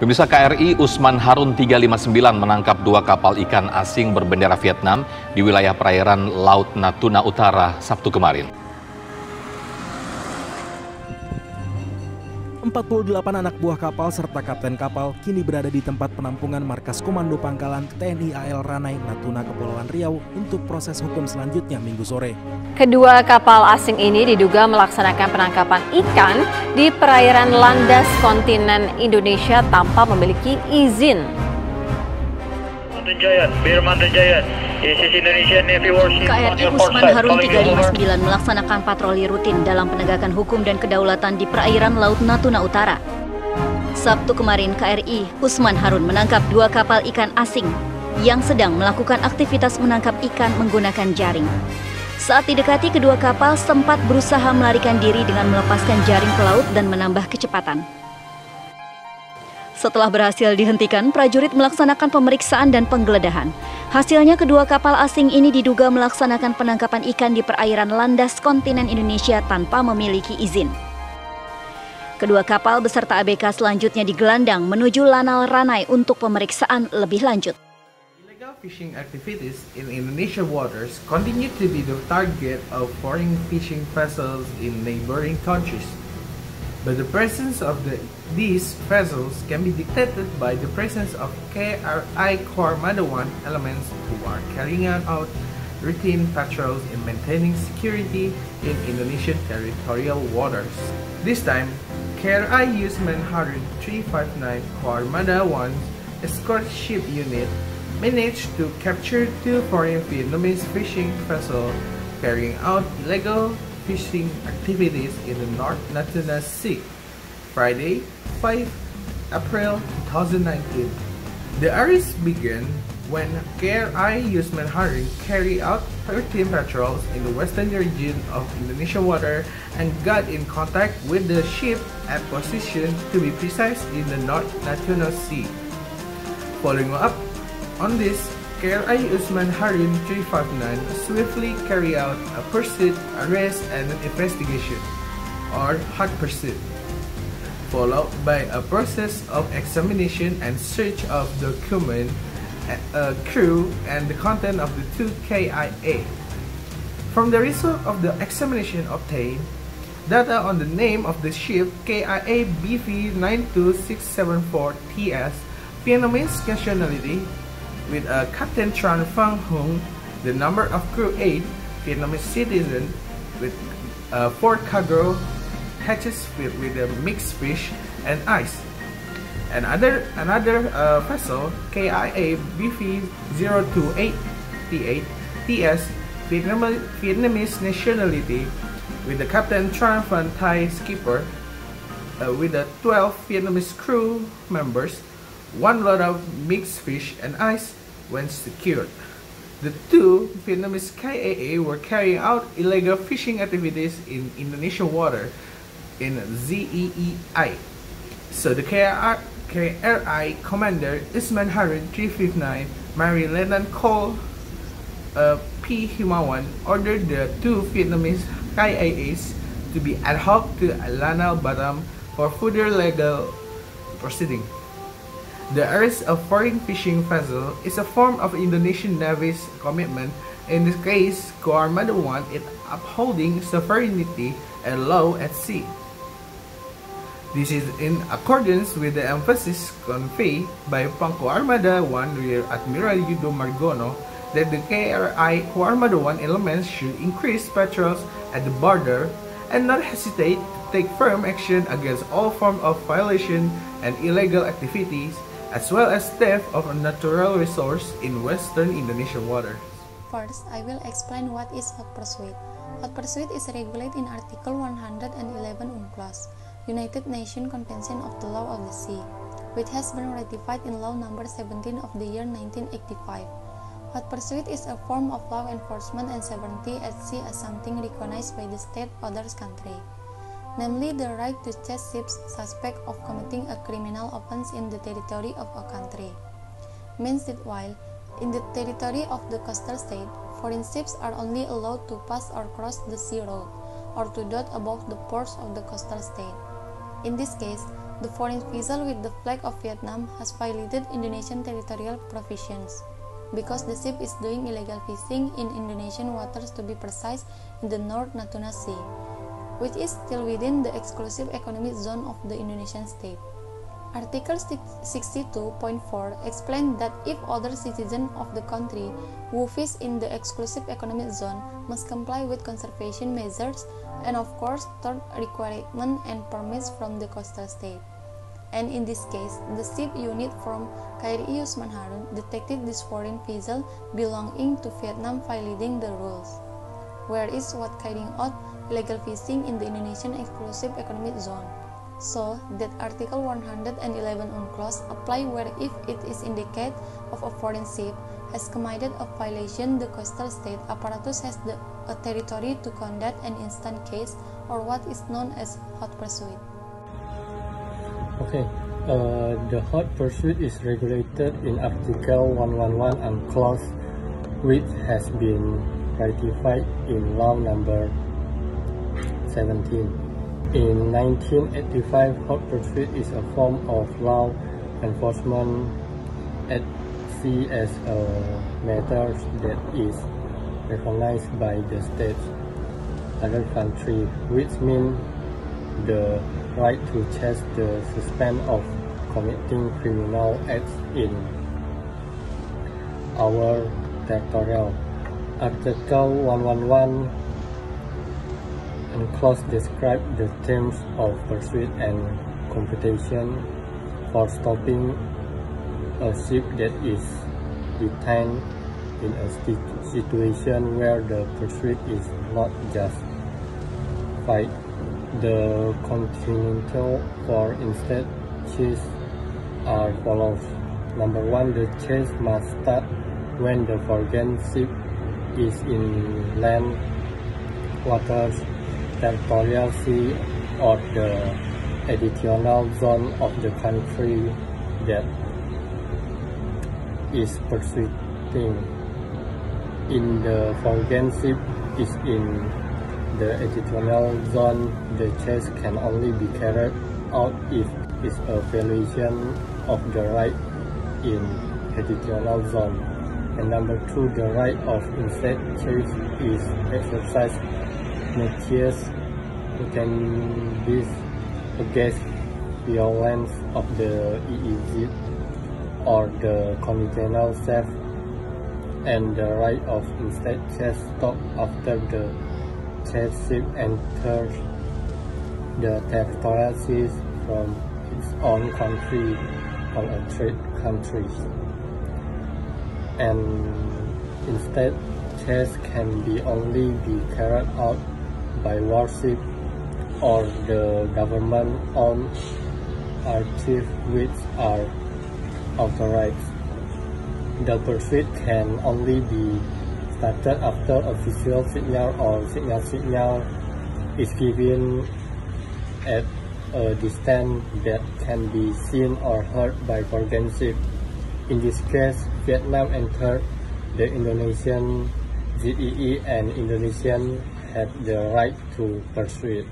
Pemirsa, KRI Usman Harun 359 menangkap 2 kapal ikan asing berbendera Vietnam di wilayah perairan Laut Natuna Utara Sabtu kemarin. 48 anak buah kapal serta kapten kapal kini berada di tempat penampungan Markas Komando Pangkalan TNI AL Ranai, Natuna, Kepulauan Riau untuk proses hukum selanjutnya Minggu sore. Kedua kapal asing ini diduga melaksanakan penangkapan ikan di perairan landas kontinen Indonesia tanpa memiliki izin. KRI Usman Harun 359 melaksanakan patroli rutin dalam penegakan hukum dan kedaulatan di perairan Laut Natuna Utara. Sabtu kemarin, KRI Usman Harun menangkap 2 kapal ikan asing yang sedang melakukan aktivitas menangkap ikan menggunakan jaring. Saat didekati, kedua kapal sempat berusaha melarikan diri dengan melepaskan jaring ke laut dan menambah kecepatan. Setelah berhasil dihentikan, prajurit melaksanakan pemeriksaan dan penggeledahan. Hasilnya, kedua kapal asing ini diduga melaksanakan penangkapan ikan di perairan landas kontinen Indonesia tanpa memiliki izin. Kedua kapal beserta ABK selanjutnya digelandang menuju Lanal Ranai untuk pemeriksaan lebih lanjut. Illegal fishing activities in Indonesian waters continue to be the target of foreign fishing vessels in neighboring countries. But the presence of these vessels can be dictated by the presence of KRI Core Madawan elements who are carrying out routine patrols in maintaining security in Indonesian territorial waters. This time, KRI Usman Harun 359 Core Madawan's escort ship unit managed to capture 2 foreign Vietnamese fishing vessels carrying out illegal fishing activities in the North Natuna Sea, Friday, 5 April 2019. The arrest began when KRI Usman Harun carried out 13 patrols in the western region of Indonesian water and got in contact with the ship at position, to be precise, in the North Natuna Sea. Following up on this, KRI Usman Harun 359 swiftly carried out a pursuit, arrest, and investigation, or hot pursuit, followed by a process of examination and search of document, crew, and the content of the 2 KIA. From the result of the examination obtained, data on the name of the ship KIA BV 92674TS, Vietnamese nationality, with Captain Tran Phang Hung, the number of crew 8, Vietnamese citizen, with 4 cargo hatches filled with mixed fish and ice. Another vessel, KIA BV 028T8 TS, Vietnamese nationality, with the Captain Tran Phan Thai skipper, with 12 Vietnamese crew members, 1 lot of mixed fish and ice when secured. The 2 Vietnamese KAA were carrying out illegal fishing activities in Indonesian water in ZEEI. So the KRI Commander Usman Harun 359 Mary Lieutenant Cole P. Himawan ordered the 2 Vietnamese KAAs to be ad hoc to Lanal Batam for further legal proceeding. The arrest of foreign fishing vessel is a form of Indonesian Navy's commitment, in this case, Core Madawan, in upholding sovereignty and law at sea. This is in accordance with the emphasis conveyed by Pangko Armada 1 Rear Admiral Yudo Margono that the KRI Core Madawan elements should increase patrols at the border and not hesitate to take firm action against all forms of violation and illegal activities, as well as theft of a natural resource in western Indonesian waters. First, I will explain what is hot pursuit. Hot pursuit is regulated in Article 111 UNCLOS, United Nations Convention of the Law of the Sea, which has been ratified in Law Number 17 of the year 1985. Hot pursuit is a form of law enforcement and sovereignty at sea as something recognized by the state other's country, namely the right to chase ships suspect of committing a criminal offense in the territory of a country. Means that while in the territory of the coastal state, foreign ships are only allowed to pass or cross the sea road, or to dot above the ports of the coastal state. In this case, The foreign vessel with the flag of Vietnam has violated Indonesian territorial provisions because the ship is doing illegal fishing in Indonesian waters, to be precise, in the North Natuna Sea, which is still within the exclusive economic zone of the Indonesian state. Article 62.4 explains that if other citizens of the country who fish in the exclusive economic zone must comply with conservation measures and of course third requirements and permits from the coastal state. And in this case, the ship unit from KRI Usman Harun detected this foreign vessel belonging to Vietnam violating the rules, whereas what carrying out illegal fishing in the Indonesian exclusive economic zone. So that Article 111 clause apply where if it is indicated of a foreign ship has committed a violation, the coastal state apparatus has a territory to conduct an instant case or what is known as hot pursuit. Okay, the hot pursuit is regulated in Article 111 and clause which has been ratified in Law Number 17. In 1985, hot pursuit is a form of law enforcement at sea as a matter that is recognized by the states, other countries, which means the right to chase the suspect of committing criminal acts in our territorial. Article 111 and clause describe the terms of pursuit and computation for stopping a ship that is detained in a situation where the pursuit is not justified. The continental, for instance, chase are follows. Number 1, the chase must start when the foreign ship is in land waters, territorial sea, or the additional zone of the country that is pursuing. In the foreign ship is in the additional zone, the chase can only be carried out if it's a violation of the right in additional zone. And number 2, the right of instant chase is exercised measures can be against violence of the EEZ or the continental shelf, and the right of instant chase stop after the chase ship enters the territorial seas from its own country or a third country. And instead, chase can only be carried out by warship or the government-owned archives which are authorized. The pursuit can only be started after a visual signal or signal is given at a distance that can be seen or heard by foreign ship. In this case, Vietnam entered the Indonesian ZEE and Indonesian had the right to pursue it.